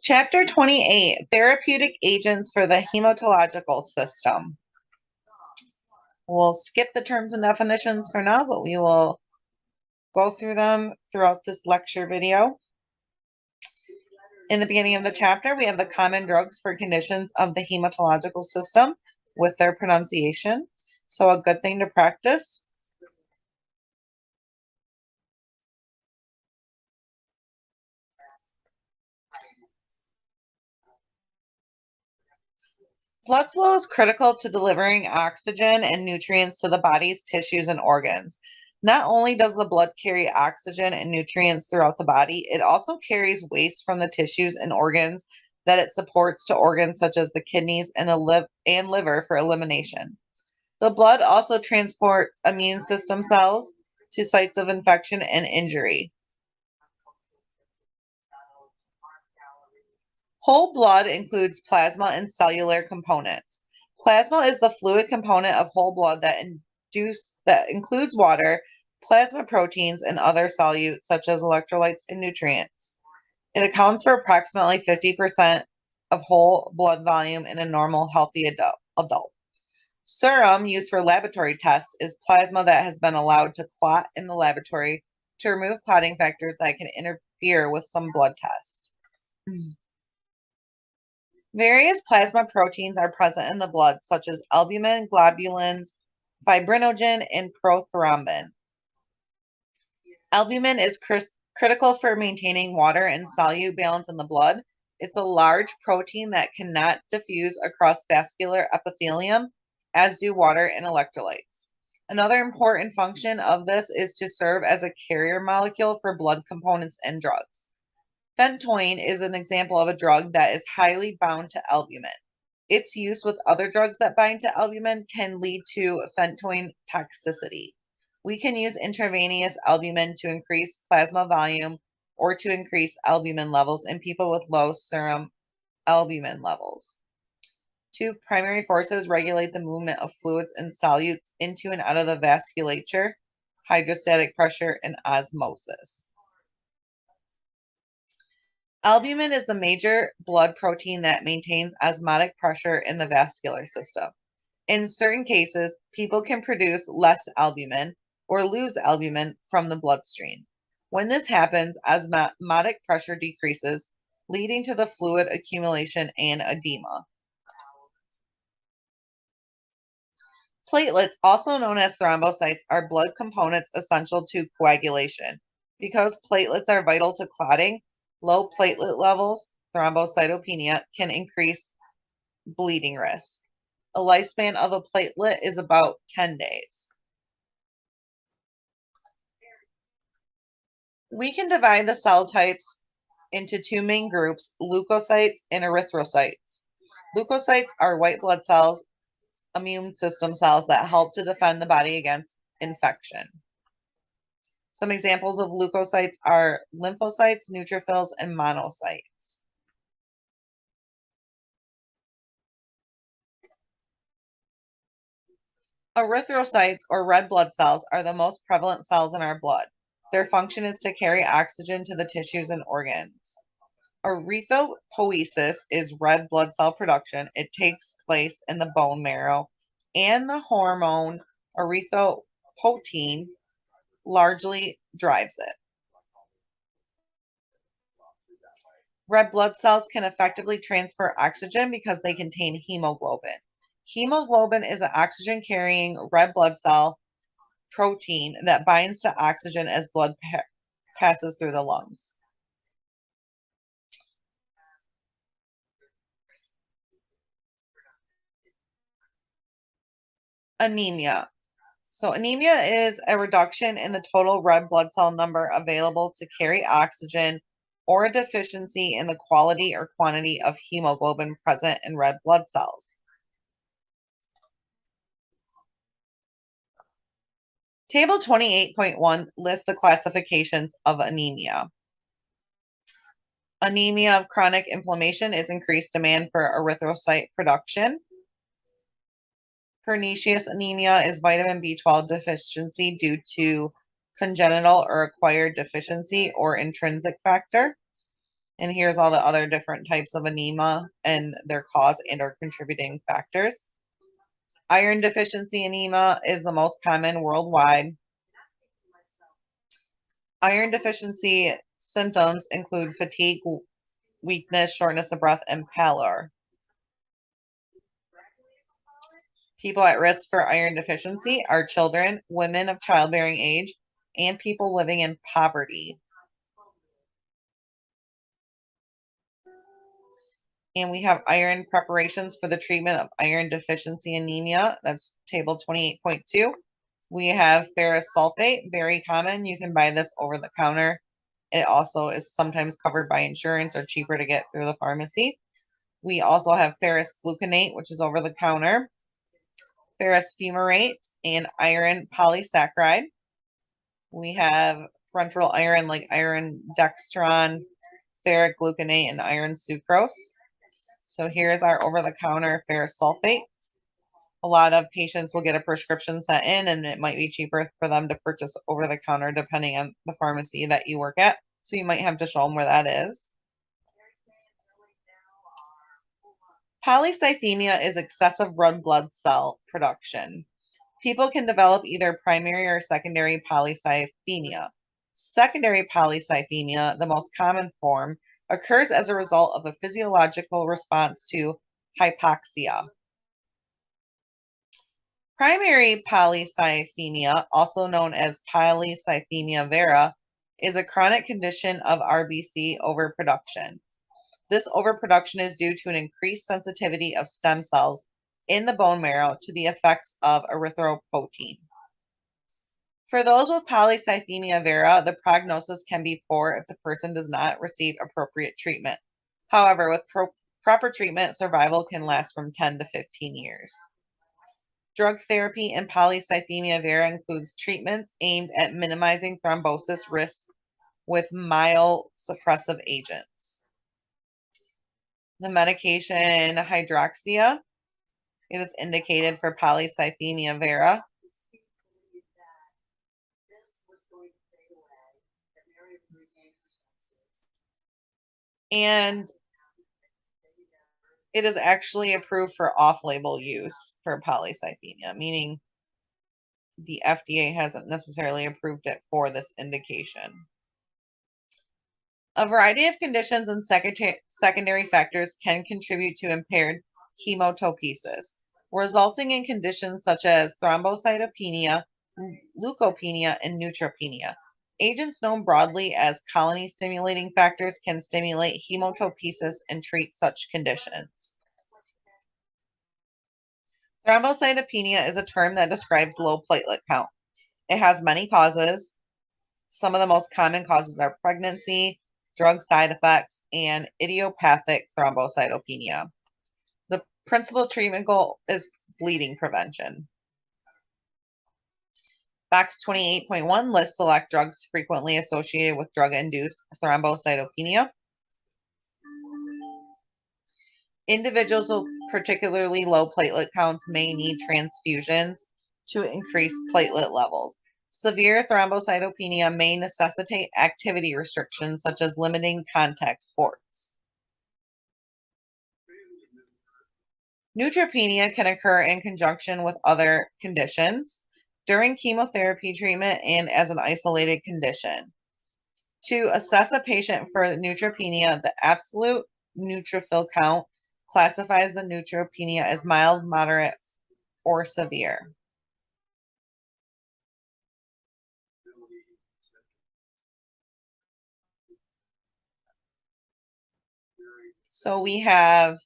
Chapter 28, Therapeutic Agents for the Hematological System. We'll skip the terms and definitions for now, but we will go through them throughout this lecture video. In the beginning of the chapter, we have the common drugs for conditions of the hematological system with their pronunciation. So a good thing to practice. Blood flow is critical to delivering oxygen and nutrients to the body's tissues and organs. Not only does the blood carry oxygen and nutrients throughout the body, it also carries waste from the tissues and organs that it supports to organs such as the kidneys and liver for elimination. The blood also transports immune system cells to sites of infection and injury. Whole blood includes plasma and cellular components. Plasma is the fluid component of whole blood that includes water, plasma proteins, and other solutes such as electrolytes and nutrients. It accounts for approximately 50% of whole blood volume in a normal, healthy adult. Serum used for laboratory tests is plasma that has been allowed to clot in the laboratory to remove clotting factors that can interfere with some blood tests. Various plasma proteins are present in the blood, such as albumin, globulins, fibrinogen, and prothrombin. Albumin is critical for maintaining water and solute balance in the blood. It's a large protein that cannot diffuse across vascular epithelium, as do water and electrolytes. Another important function of this is to serve as a carrier molecule for blood components and drugs. Phentoin is an example of a drug that is highly bound to albumin. Its use with other drugs that bind to albumin can lead to phentoin toxicity. We can use intravenous albumin to increase plasma volume or to increase albumin levels in people with low serum albumin levels. Two primary forces regulate the movement of fluids and solutes into and out of the vasculature: hydrostatic pressure and osmosis. Albumin is the major blood protein that maintains osmotic pressure in the vascular system. In certain cases, people can produce less albumin or lose albumin from the bloodstream. When this happens, osmotic pressure decreases, leading to the fluid accumulation and edema. Platelets, also known as thrombocytes, are blood components essential to coagulation. Because platelets are vital to clotting, low platelet levels, thrombocytopenia, can increase bleeding risk. A lifespan of a platelet is about 10 days. We can divide the cell types into two main groups: leukocytes and erythrocytes. Leukocytes are white blood cells, immune system cells that help to defend the body against infection. Some examples of leukocytes are lymphocytes, neutrophils, and monocytes. Erythrocytes, or red blood cells, are the most prevalent cells in our blood. Their function is to carry oxygen to the tissues and organs. Erythropoiesis is red blood cell production. It takes place in the bone marrow, and the hormone erythropoietin largely drives it. Red blood cells can effectively transfer oxygen because they contain hemoglobin. Hemoglobin is an oxygen-carrying red blood cell protein that binds to oxygen as blood passes through the lungs. Anemia. So anemia is a reduction in the total red blood cell number available to carry oxygen, or a deficiency in the quality or quantity of hemoglobin present in red blood cells. Table 28.1 lists the classifications of anemia. Anemia of chronic inflammation is increased demand for erythrocyte production. Pernicious anemia is vitamin B12 deficiency due to congenital or acquired deficiency or intrinsic factor. And here's all the other different types of anemia and their cause and or contributing factors. Iron deficiency anemia is the most common worldwide. Iron deficiency symptoms include fatigue, weakness, shortness of breath, and pallor. People at risk for iron deficiency are children, women of childbearing age, and people living in poverty. And we have iron preparations for the treatment of iron deficiency anemia. That's table 28.2. We have ferrous sulfate, very common. You can buy this over the counter. It also is sometimes covered by insurance or cheaper to get through the pharmacy. We also have ferrous gluconate, which is over the counter, ferrous fumarate, and iron polysaccharide. We have parenteral iron like iron dextran, ferric gluconate, and iron sucrose. So here's our over-the-counter ferrous sulfate. A lot of patients will get a prescription sent in, and it might be cheaper for them to purchase over-the-counter depending on the pharmacy that you work at. So you might have to show them where that is. Polycythemia is excessive red blood cell production. People can develop either primary or secondary polycythemia. Secondary polycythemia, the most common form, occurs as a result of a physiological response to hypoxia. Primary polycythemia, also known as polycythemia vera, is a chronic condition of RBC overproduction. This overproduction is due to an increased sensitivity of stem cells in the bone marrow to the effects of erythropoietin. For those with polycythemia vera, the prognosis can be poor if the person does not receive appropriate treatment. However, with proper treatment, survival can last from 10 to 15 years. Drug therapy in polycythemia vera includes treatments aimed at minimizing thrombosis risk with myelosuppressive agents. The medication hydroxyurea, it is indicated for polycythemia vera. And it is actually approved for off-label use for polycythemia, meaning the FDA hasn't necessarily approved it for this indication. A variety of conditions and secondary factors can contribute to impaired hematopoiesis, resulting in conditions such as thrombocytopenia, leukopenia, and neutropenia. Agents known broadly as colony-stimulating factors can stimulate hematopoiesis and treat such conditions. Thrombocytopenia is a term that describes low platelet count. It has many causes. Some of the most common causes are pregnancy, drug side effects, and idiopathic thrombocytopenia. The principal treatment goal is bleeding prevention. Box 28.1 lists select drugs frequently associated with drug-induced thrombocytopenia. Individuals with particularly low platelet counts may need transfusions to increase platelet levels. Severe thrombocytopenia may necessitate activity restrictions such as limiting contact sports. Neutropenia can occur in conjunction with other conditions, during chemotherapy treatment, and as an isolated condition. To assess a patient for neutropenia, the absolute neutrophil count classifies the neutropenia as mild, moderate, or severe. So we have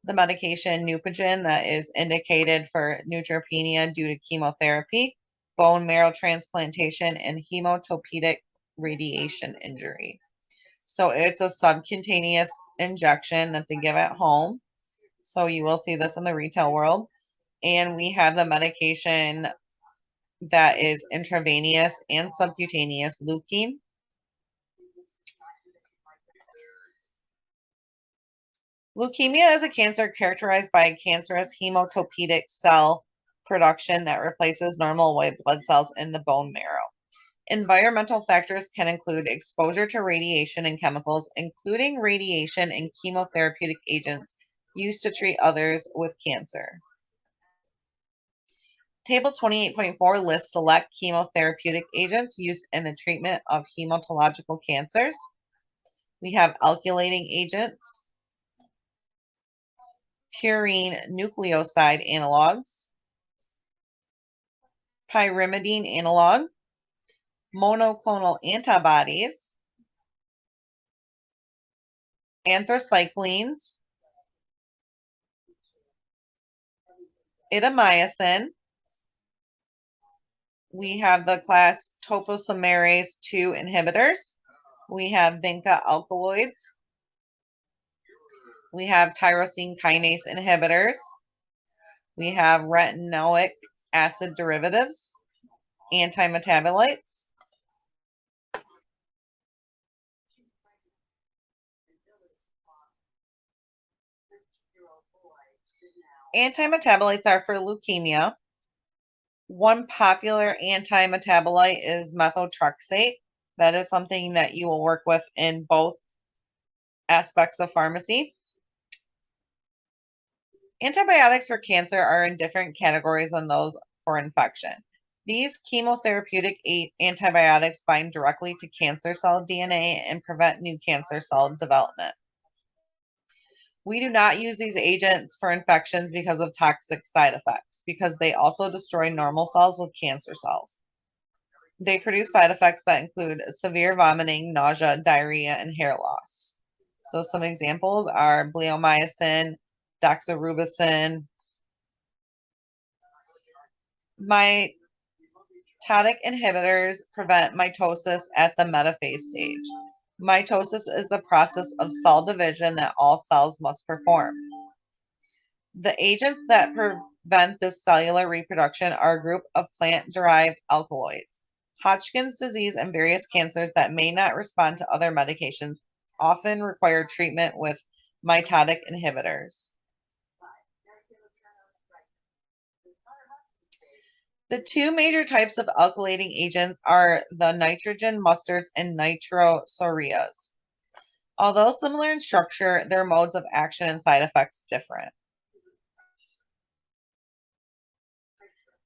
the medication Neupogen that is indicated for neutropenia due to chemotherapy, bone marrow transplantation, and hematopoietic radiation injury. So it's a subcutaneous injection that they give at home. So you will see this in the retail world. And we have the medication that is intravenous and subcutaneous leukeine. Leukemia is a cancer characterized by cancerous hematopoietic cell production that replaces normal white blood cells in the bone marrow. Environmental factors can include exposure to radiation and chemicals, including radiation and chemotherapeutic agents used to treat others with cancer. Table 28.4 lists select chemotherapeutic agents used in the treatment of hematological cancers. We have alkylating agents, purine nucleoside analogs, pyrimidine analog, monoclonal antibodies, anthracyclines, idomycin. We have the class topoisomerase 2 inhibitors. We have vinca alkaloids. We have tyrosine kinase inhibitors. We have retinoic acid derivatives, antimetabolites. Antimetabolites are for leukemia. One popular antimetabolite is methotrexate. That is something that you will work with in both aspects of pharmacy. Antibiotics for cancer are in different categories than those for infection. These chemotherapeutic antibiotics bind directly to cancer cell DNA and prevent new cancer cell development. We do not use these agents for infections because of toxic side effects, because they also destroy normal cells with cancer cells. They produce side effects that include severe vomiting, nausea, diarrhea, and hair loss. So some examples are bleomycin, doxorubicin. Mitotic inhibitors prevent mitosis at the metaphase stage. Mitosis is the process of cell division that all cells must perform. The agents that prevent this cellular reproduction are a group of plant-derived alkaloids. Hodgkin's disease and various cancers that may not respond to other medications often require treatment with mitotic inhibitors. The two major types of alkylating agents are the nitrogen mustards and nitrosoureas. Although similar in structure, their modes of action and side effects differ.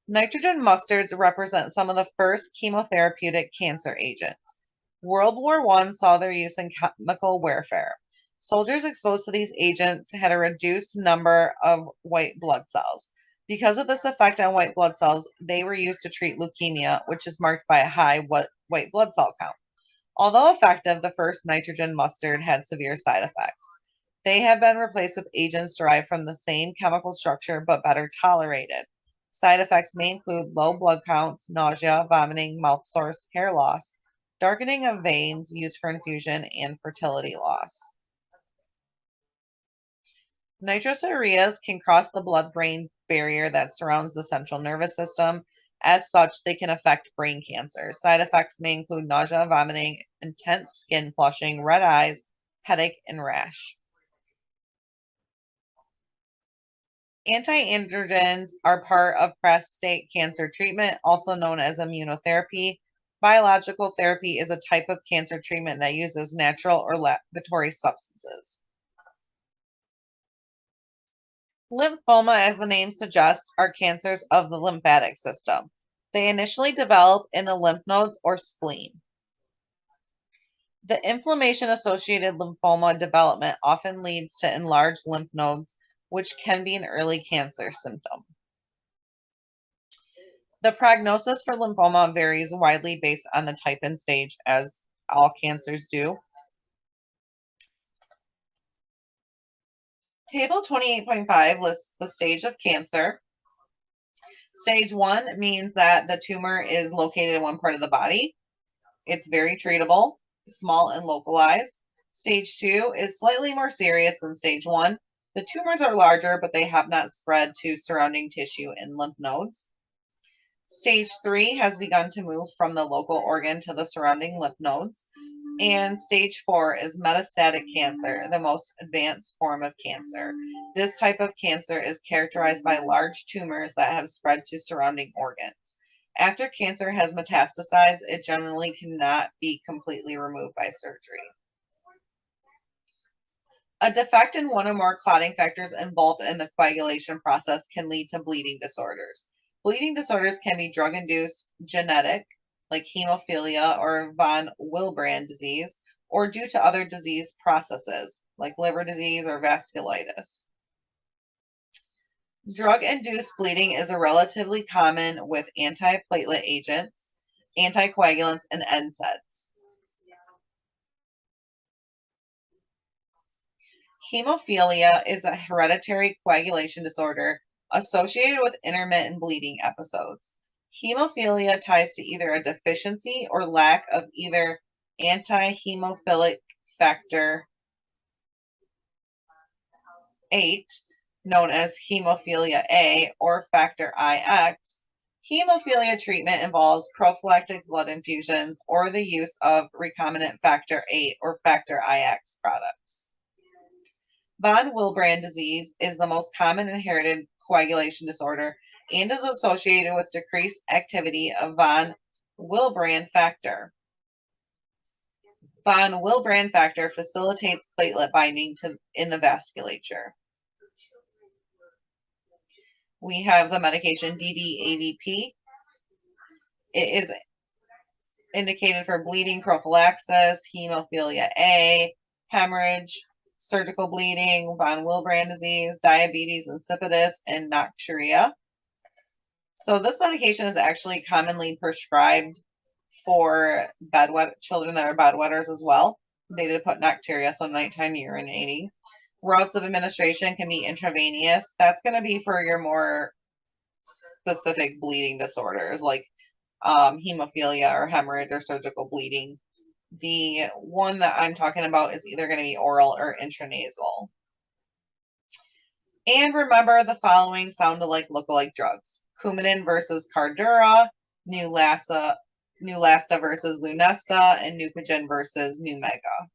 Nitrogen mustards represent some of the first chemotherapeutic cancer agents. World War I saw their use in chemical warfare. Soldiers exposed to these agents had a reduced number of white blood cells. Because of this effect on white blood cells, they were used to treat leukemia, which is marked by a high white blood cell count. Although effective, the first nitrogen mustard had severe side effects. They have been replaced with agents derived from the same chemical structure but better tolerated. Side effects may include low blood counts, nausea, vomiting, mouth sores, hair loss, darkening of veins used for infusion, and fertility loss. Nitrosoureas can cross the blood-brain barrier that surrounds the central nervous system. As such, they can affect brain cancer. Side effects may include nausea, vomiting, intense skin flushing, red eyes, headache, and rash. Anti-androgens are part of prostate cancer treatment, also known as immunotherapy. Biological therapy is a type of cancer treatment that uses natural or laboratory substances. Lymphoma, as the name suggests, are cancers of the lymphatic system. They initially develop in the lymph nodes or spleen. The inflammation-associated lymphoma development often leads to enlarged lymph nodes, which can be an early cancer symptom. The prognosis for lymphoma varies widely based on the type and stage, as all cancers do. Table 28.5 lists the stage of cancer. Stage 1 means that the tumor is located in one part of the body. It's very treatable, small and localized. Stage 2 is slightly more serious than stage 1. The tumors are larger, but they have not spread to surrounding tissue and lymph nodes. Stage 3 has begun to move from the local organ to the surrounding lymph nodes. And stage 4 is metastatic cancer, the most advanced form of cancer. This type of cancer is characterized by large tumors that have spread to surrounding organs. After cancer has metastasized, it generally cannot be completely removed by surgery. A defect in one or more clotting factors involved in the coagulation process can lead to bleeding disorders. Bleeding disorders can be drug-induced, genetic, like hemophilia or von Willebrand disease, or due to other disease processes, like liver disease or vasculitis. Drug-induced bleeding is relatively common with antiplatelet agents, anticoagulants, and NSAIDs. Hemophilia is a hereditary coagulation disorder associated with intermittent bleeding episodes. Hemophilia ties to either a deficiency or lack of either anti-hemophilic factor 8, known as hemophilia A, or factor IX. Hemophilia treatment involves prophylactic blood infusions or the use of recombinant factor 8 or factor IX products. Von Willebrand disease is the most common inherited coagulation disorder and is associated with decreased activity of von Willebrand factor. Von Willebrand factor facilitates platelet binding in the vasculature. We have the medication DDAVP. It is indicated for bleeding prophylaxis, hemophilia A, hemorrhage, surgical bleeding, von Willebrand disease, diabetes insipidus, and nocturia. So this medication is actually commonly prescribed for children that are bedwetters as well. They did put nocturia, so nighttime urinating. Routes of administration can be intravenous. That's going to be for your more specific bleeding disorders like hemophilia or hemorrhage or surgical bleeding. The one that I'm talking about is either going to be oral or intranasal. And remember, the following sound alike, look alike drugs: Coumadin versus Cardura, Neulasta versus Lunesta, and Neupogen versus Numega.